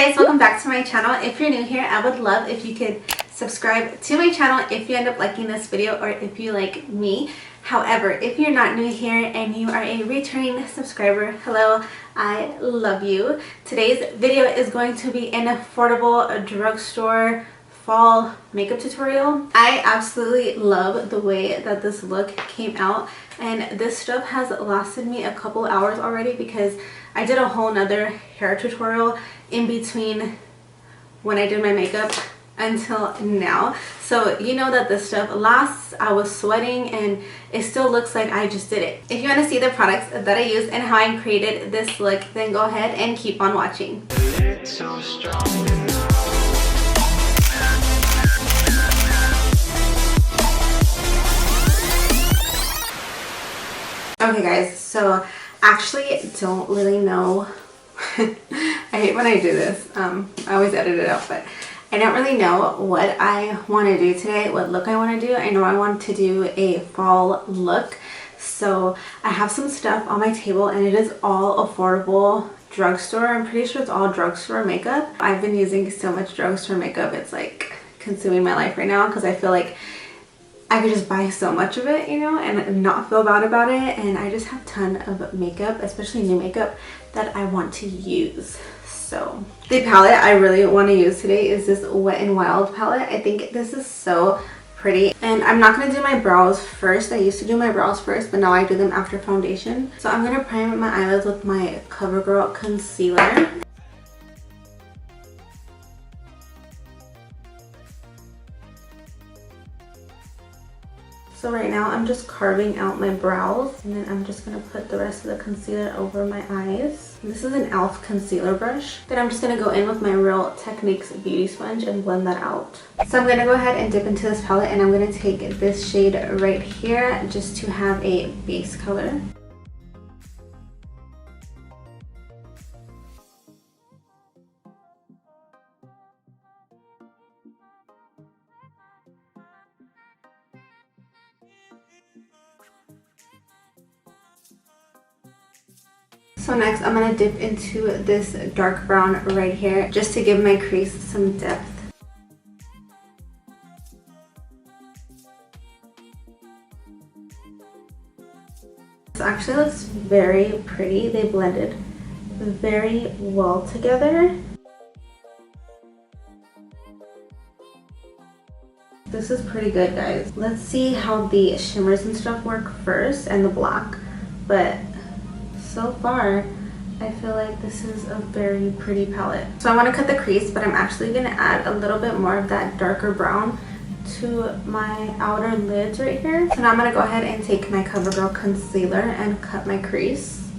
guys, welcome back to my channel. If you're new here, I would love if you could subscribe to my channel if you end up liking this video or if you like me. However, if you're not new here and you are a returning subscriber, hello, I love you. Today's video is going to be an affordable drugstore fall makeup tutorial. I absolutely love the way that this look came out, and this stuff has lasted me a couple hours already because I did a whole nother hair tutorial in between when I did my makeup until now. So you know that this stuff lasts. I was sweating and it still looks like I just did it. If you want to see the products that I used and how I created this look, then go ahead and keep on watching. Okay guys, so actually don't really know I hate when I do this. I always edit it out, but I don't really know what I want to do today, what look I want to do. I know I want to do a fall look, so I have some stuff on my table and it is all affordable drugstore. I'm pretty sure it's all drugstore makeup. I've been using so much drugstore makeup, it's like consuming my life right now because I feel like I could just buy so much of it, you know, and not feel bad about it. And I just have a ton of makeup, especially new makeup, that I want to use. So the palette I really want to use today is this Wet n Wild palette. I think this is so pretty. And I'm not going to do my brows first. I used to do my brows first, but now I do them after foundation. So I'm going to prime my eyelids with my CoverGirl concealer. So right now I'm just carving out my brows, and then I'm just going to put the rest of the concealer over my eyes. This is an e.l.f. concealer brush. Then I'm just going to go in with my Real Techniques beauty sponge and blend that out. So I'm going to go ahead and dip into this palette, and I'm going to take this shade right here just to have a base color. So next I'm going to dip into this dark brown right here just to give my crease some depth. This actually looks very pretty. They blended very well together. This is pretty good, guys. Let's see how the shimmers and stuff work first and the black, but so far I feel like this is a very pretty palette. So I want to cut the crease, but I'm actually going to add a little bit more of that darker brown to my outer lids right here. So now I'm going to go ahead and take my CoverGirl concealer and cut my crease.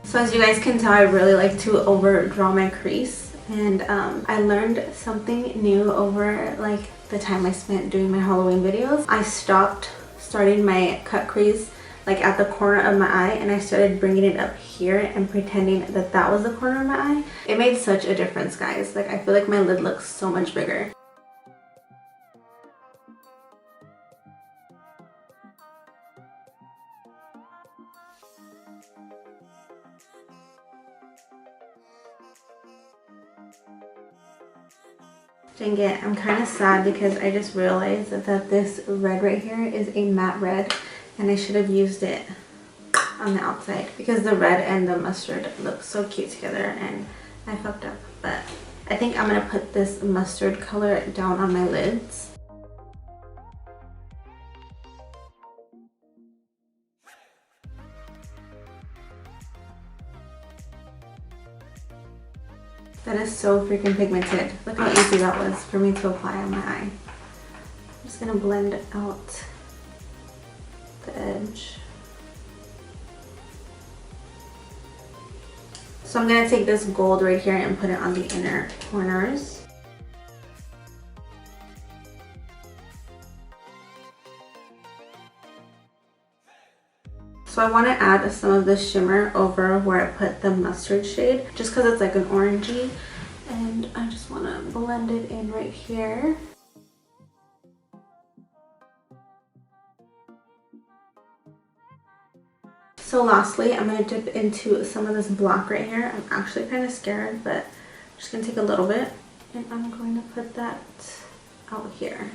So as you guys can tell, I really like to overdraw my crease. And I learned something new over like the time I spent doing my Halloween videos. I stopped starting my cut crease like at the corner of my eye, and I started bringing it up here and pretending that that was the corner of my eye. It made such a difference, guys. Like I feel like my lid looks so much bigger. Dang it, I'm kind of sad because I just realized that this red right here is a matte red, and I should have used it on the outside because the red and the mustard look so cute together, and I fucked up. But I think I'm going to put this mustard color down on my lids. That is so freaking pigmented. Look how easy that was for me to apply on my eye. I'm just gonna blend out the edge. So I'm gonna take this gold right here and put it on the inner corners. So I want to add some of the shimmer over where I put the mustard shade, just because it's like an orangey, and I just want to blend it in right here. So lastly, I'm going to dip into some of this black right here. I'm actually kind of scared, but I'm just going to take a little bit and I'm going to put that out here.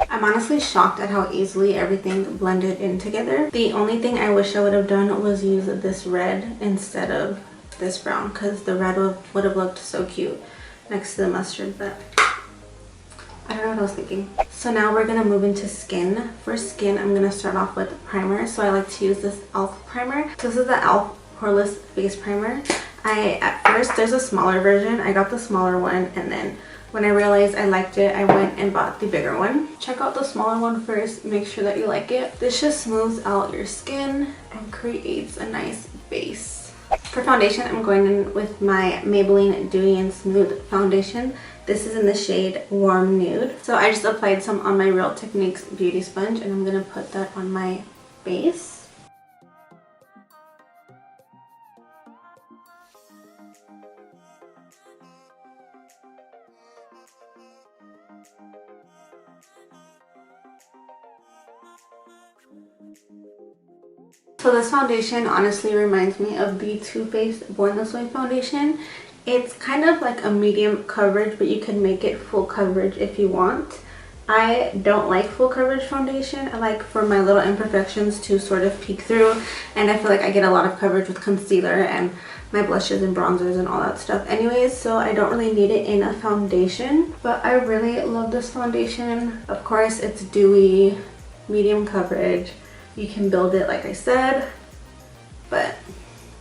I'm honestly shocked at how easily everything blended in together. The only thing I wish I would have done was use this red instead of this brown, because the red would have looked so cute next to the mustard, but I don't know what I was thinking. So now we're going to move into skin. For skin, I'm going to start off with primer. So I like to use this e.l.f. primer. So this is the e.l.f. Poreless Face Primer. At first, there's a smaller version. I got the smaller one, and then when I realized I liked it, I went and bought the bigger one. Check out the smaller one first. Make sure that you like it. This just smooths out your skin and creates a nice base. For foundation, I'm going in with my Maybelline Dewy and Smooth foundation. This is in the shade Warm Nude. So I just applied some on my Real Techniques beauty sponge, and I'm going to put that on my base. So this foundation honestly reminds me of the Too Faced Born This Way foundation. It's kind of like a medium coverage, but you can make it full coverage if you want. I don't like full coverage foundation. I like for my little imperfections to sort of peek through, and I feel like I get a lot of coverage with concealer and my blushes and bronzers and all that stuff anyways, so I don't really need it in a foundation. But I really love this foundation. Of course, it's dewy, medium coverage. You can build it like I said, but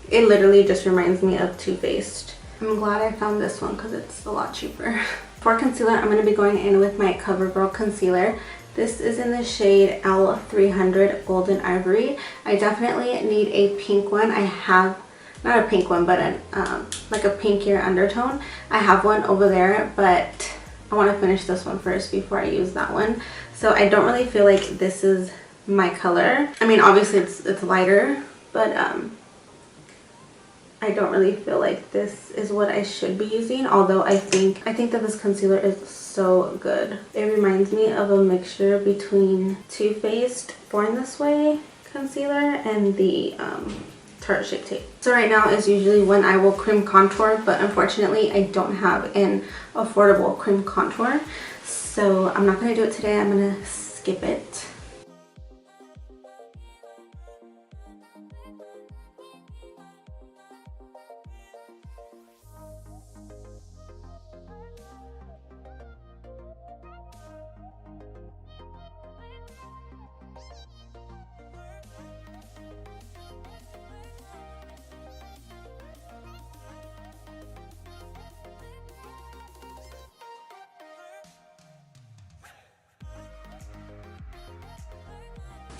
it literally just reminds me of Too Faced. I'm glad I found this one because it's a lot cheaper. For concealer, I'm going to be going in with my CoverGirl concealer. This is in the shade L300 Golden Ivory. I definitely need a pink one. I have, not a pink one, but like a pinkier undertone. I have one over there, but I want to finish this one first before I use that one. So I don't really feel like this is my color. I mean, obviously it's lighter, but I don't really feel like this is what I should be using, although I think that this concealer is so good. It reminds me of a mixture between Too Faced Born This Way concealer and the Tarte Shape Tape. So right now is usually when I will cream contour, but unfortunately I don't have an affordable cream contour, so I'm not going to do it today. I'm going to skip it.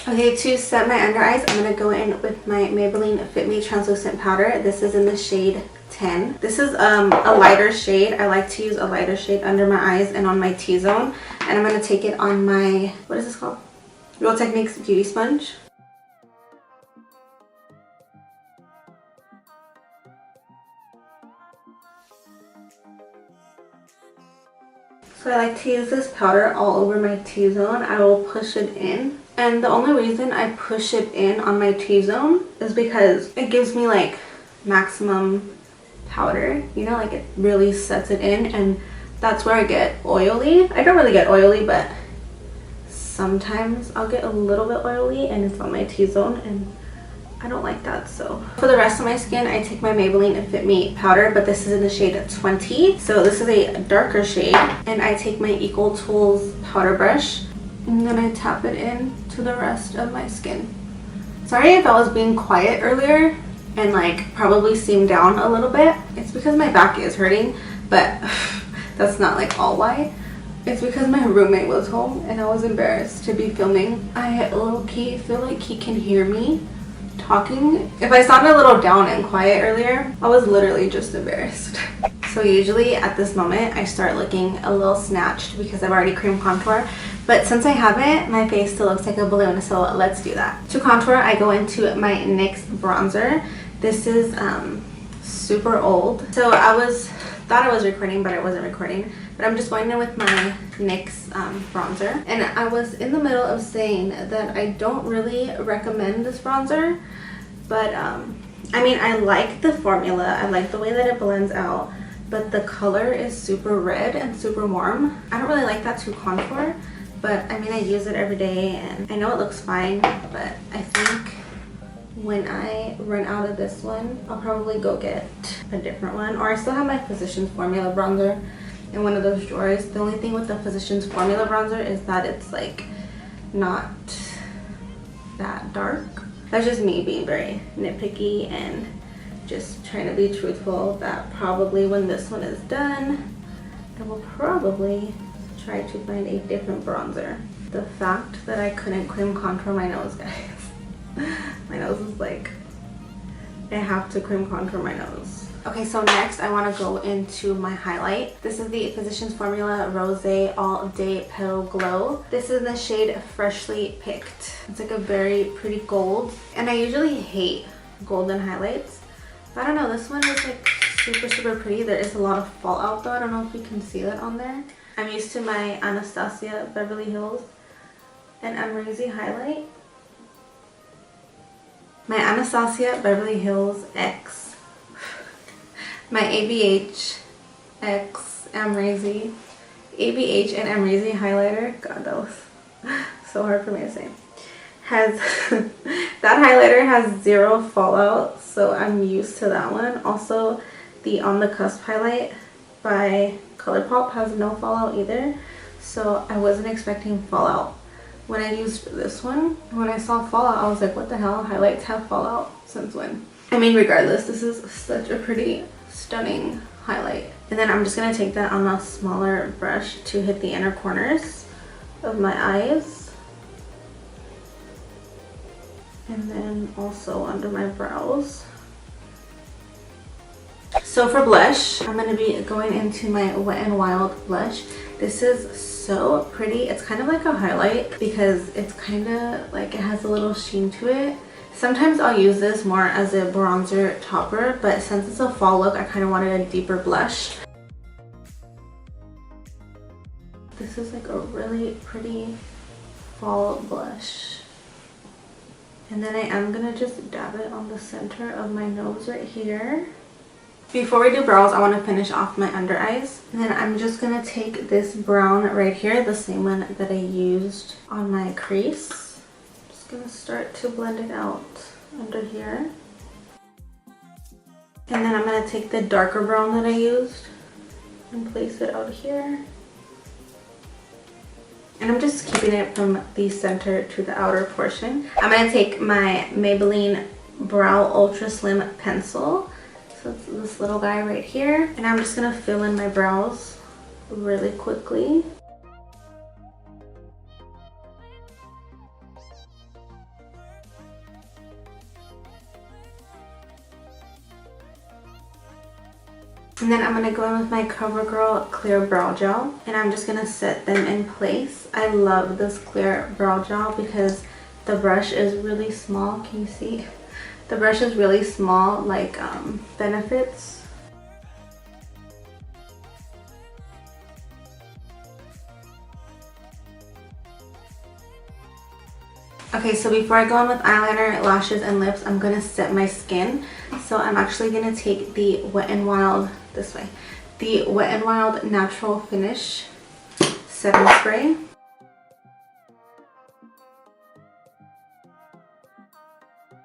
Okay, to set my under eyes, I'm going to go in with my Maybelline Fit Me Translucent Powder. This is in the shade 10. This is a lighter shade. I like to use a lighter shade under my eyes and on my T-zone. And I'm going to take it on my, what is this called? Real Techniques Beauty Sponge. So I like to use this powder all over my T-zone. I will push it in. And the only reason I push it in on my T-zone is because it gives me like maximum powder. You know, like it really sets it in, and that's where I get oily. I don't really get oily, but sometimes I'll get a little bit oily and it's on my T-zone, and I don't like that. So for the rest of my skin, I take my Maybelline Fit Me powder, but this is in the shade 20. So this is a darker shade, and I take my Equal Tools powder brush and then I tap it in to the rest of my skin. Sorry if I was being quiet earlier and like probably seemed down a little bit. It's because my back is hurting, but that's not like all why. It's because my roommate was home and I was embarrassed to be filming. I low-key feel like he can hear me talking. If I sounded a little down and quiet earlier, I was literally just embarrassed. So usually at this moment I start looking a little snatched because I've already cream contour, but since I haven't, my face still looks like a balloon, so let's do that. To contour, I go into my NYX bronzer. This is super old. So I was thought I was recording, but I wasn't recording. But I'm just going in with my NYX bronzer. And I was in the middle of saying that I don't really recommend this bronzer. But, I mean, I like the formula. I like the way that it blends out. But the color is super red and super warm. I don't really like that to contour. But, I mean, I use it every day. And I know it looks fine. But I think when I run out of this one, I'll probably go get a different one. Or I still have my Physicians Formula bronzer in one of those drawers. The only thing with the Physicians Formula bronzer is that it's like not that dark. That's just me being very nitpicky and just trying to be truthful that probably when this one is done, I will probably try to find a different bronzer. The fact that I couldn't cream contour my nose, guys. My nose is like, I have to cream contour my nose. Okay, so next I want to go into my highlight. This is the Physicians Formula Rose All Day Petal Glow. This is the shade Freshly Picked. It's like a very pretty gold. And I usually hate golden highlights. But I don't know, this one is like super pretty. There is a lot of fallout though. I don't know if you can see that on there. I'm used to my Anastasia Beverly Hills and Amrezy highlight. My Anastasia Beverly Hills X, my ABH X Amrezy, ABH and Amrezy highlighter, god that was so hard for me to say, has, that highlighter has zero fallout, so I'm used to that one. Also, the On the Cusp highlight by ColourPop has no fallout either, so I wasn't expecting fallout. When I used this one, when I saw fallout, I was like, what the hell? Highlights have fallout? Since when? I mean, regardless, this is such a pretty, stunning highlight. And then I'm just going to take that on a smaller brush to hit the inner corners of my eyes. And then also under my brows. So for blush, I'm going to be going into my Wet n Wild blush. This is so pretty. It's kind of like a highlight because it's kind of like it has a little sheen to it. Sometimes I'll use this more as a bronzer topper, but since it's a fall look, I kind of wanted a deeper blush. This is like a really pretty fall blush. And then I am going to just dab it on the center of my nose right here. Before we do brows, I want to finish off my under eyes. And then I'm just going to take this brown right here, the same one that I used on my crease. I'm just going to start to blend it out under here. And then I'm going to take the darker brown that I used and place it out here. And I'm just keeping it from the center to the outer portion. I'm going to take my Maybelline Brow Ultra Slim Pencil. So it's this little guy right here. And I'm just going to fill in my brows really quickly. And then I'm going to go in with my CoverGirl Clear Brow Gel. And I'm just going to set them in place. I love this clear brow gel because the brush is really small. Can you see? The brush is really small, like Benefits. Okay, so before I go in with eyeliner, lashes, and lips, I'm going to set my skin. So I'm actually going to take the Wet n Wild, this way, the Wet n Wild Natural Finish Setting Spray.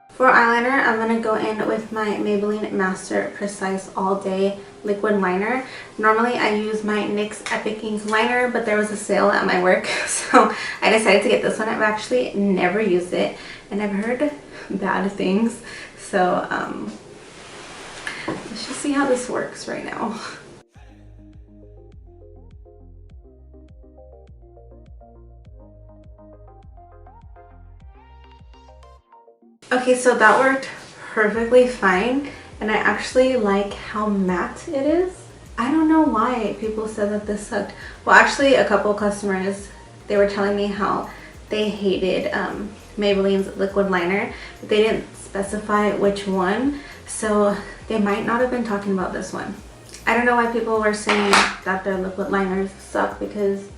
For eyeliner, I'm going to go in with my Maybelline Master Precise All Day Liquid Liner. Normally I use my NYX Epic Ink liner, but there was a sale at my work, so I decided to get this one. I've actually never used it, and I've heard bad things, so let's just see how this works right now. Okay, so that worked perfectly fine, and I actually like how matte it is. I don't know why people said that this sucked. Well, actually a couple customers, they were telling me how they hated Maybelline's liquid liner, but they didn't specify which one, so they might not have been talking about this one. I don't know why people were saying that their liquid liners suck, because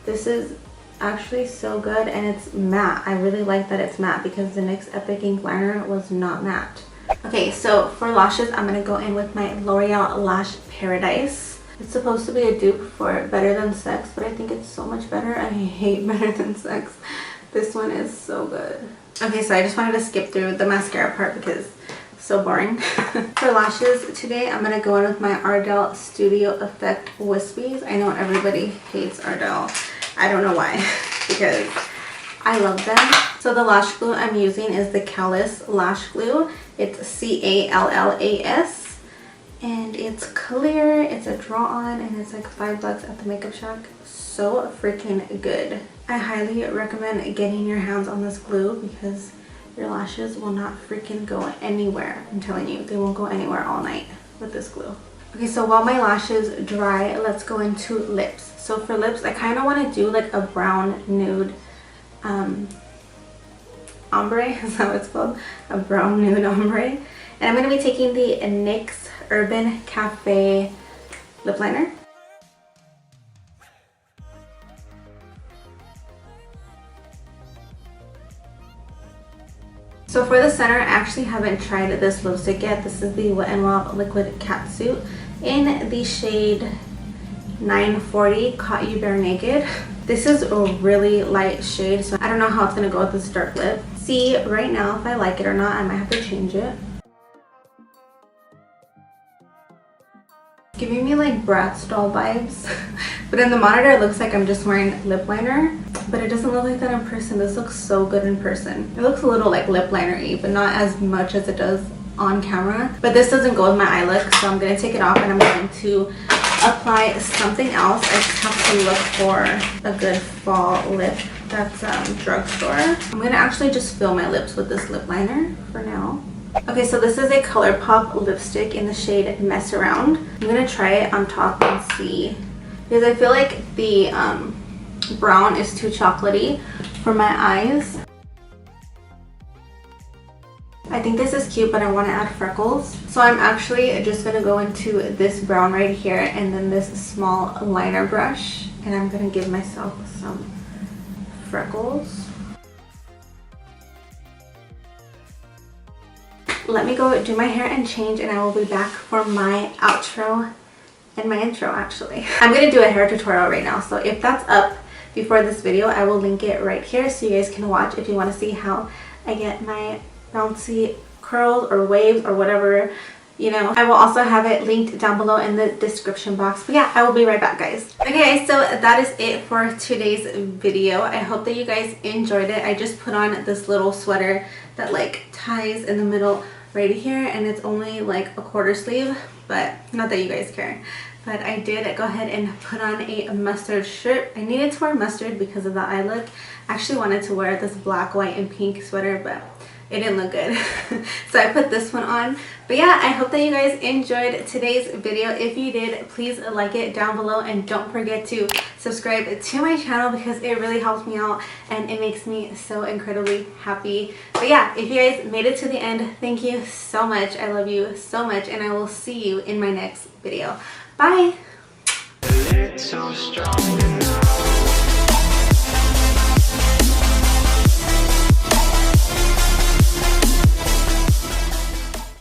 this is actually so good and it's matte. I really like that it's matte because the NYX Epic Ink liner was not matte. Okay, so for lashes, I'm gonna go in with my L'Oreal Lash Paradise. It's supposed to be a dupe for Better Than Sex, but I think it's so much better. I hate Better Than Sex. This one is so good. Okay, so I just wanted to skip through the mascara part because it's so boring. For lashes today, I'm gonna go in with my Ardell Studio Effect Wispies. I know everybody hates Ardell. I don't know why, because I love them. So the lash glue I'm using is the Callas Lash Glue. It's C-A-L-L-A-S. And it's clear, it's a draw on, and it's like $5 at the Makeup Shack. So freaking good. I highly recommend getting your hands on this glue because your lashes will not freaking go anywhere. I'm telling you, they won't go anywhere all night with this glue. Okay, so while my lashes dry, let's go into lips. So for lips, I kind of want to do like a brown nude ombre, is that what it's called? A brown nude ombre. And I'm going to be taking the NYX Urban Cafe lip liner. So for the center, I actually haven't tried this lipstick yet. This is the Wet n Wild Liquid Catsuit in the shade 940 Caught You Bare Naked. This is a really light shade, so I don't know how it's going to go with this dark lip. See right now if I like it or not. I might have to change it. Giving me like Bratz doll vibes. But in the monitor it looks like I'm just wearing lip liner, but it doesn't look like that in person. This looks so good in person. It looks a little like lip liner-y, but not as much as it does on camera. But this doesn't go with my eye look, so I'm going to take it off and I'm going to apply something else. I just have to look for a good fall lip. That's Drugstore. I'm going to actually just fill my lips with this lip liner for now. Okay, so this is a ColourPop lipstick in the shade Mess Around. I'm going to try it on top and see, because I feel like the brown is too chocolatey for my eyes. I think this is cute, but I want to add freckles. So I'm actually just going to go into this brown right here and then this small liner brush. And I'm going to give myself some freckles. Let me go do my hair and change, and I will be back for my outro and my intro actually. I'm going to do a hair tutorial right now, so if that's up before this video, I will link it right here so you guys can watch if you want to see how I get my bouncy curls or waves or whatever, you know. I will also have it linked down below in the description box. But yeah, I will be right back, guys. Okay, so that is it for today's video. I hope that you guys enjoyed it. I just put on this little sweater that like ties in the middle right here, and it's only like a quarter sleeve, but not that you guys care. But I did go ahead and put on a mustard shirt. I needed to wear mustard because of the eye look. I actually wanted to wear this black, white, and pink sweater, but it didn't look good. So I put this one on. But yeah, I hope that you guys enjoyed today's video. If you did, please like it down below, and don't forget to subscribe to my channel because it really helps me out and it makes me so incredibly happy. But yeah, if you guys made it to the end, thank you so much. I love you so much, and I will see you in my next video. Bye!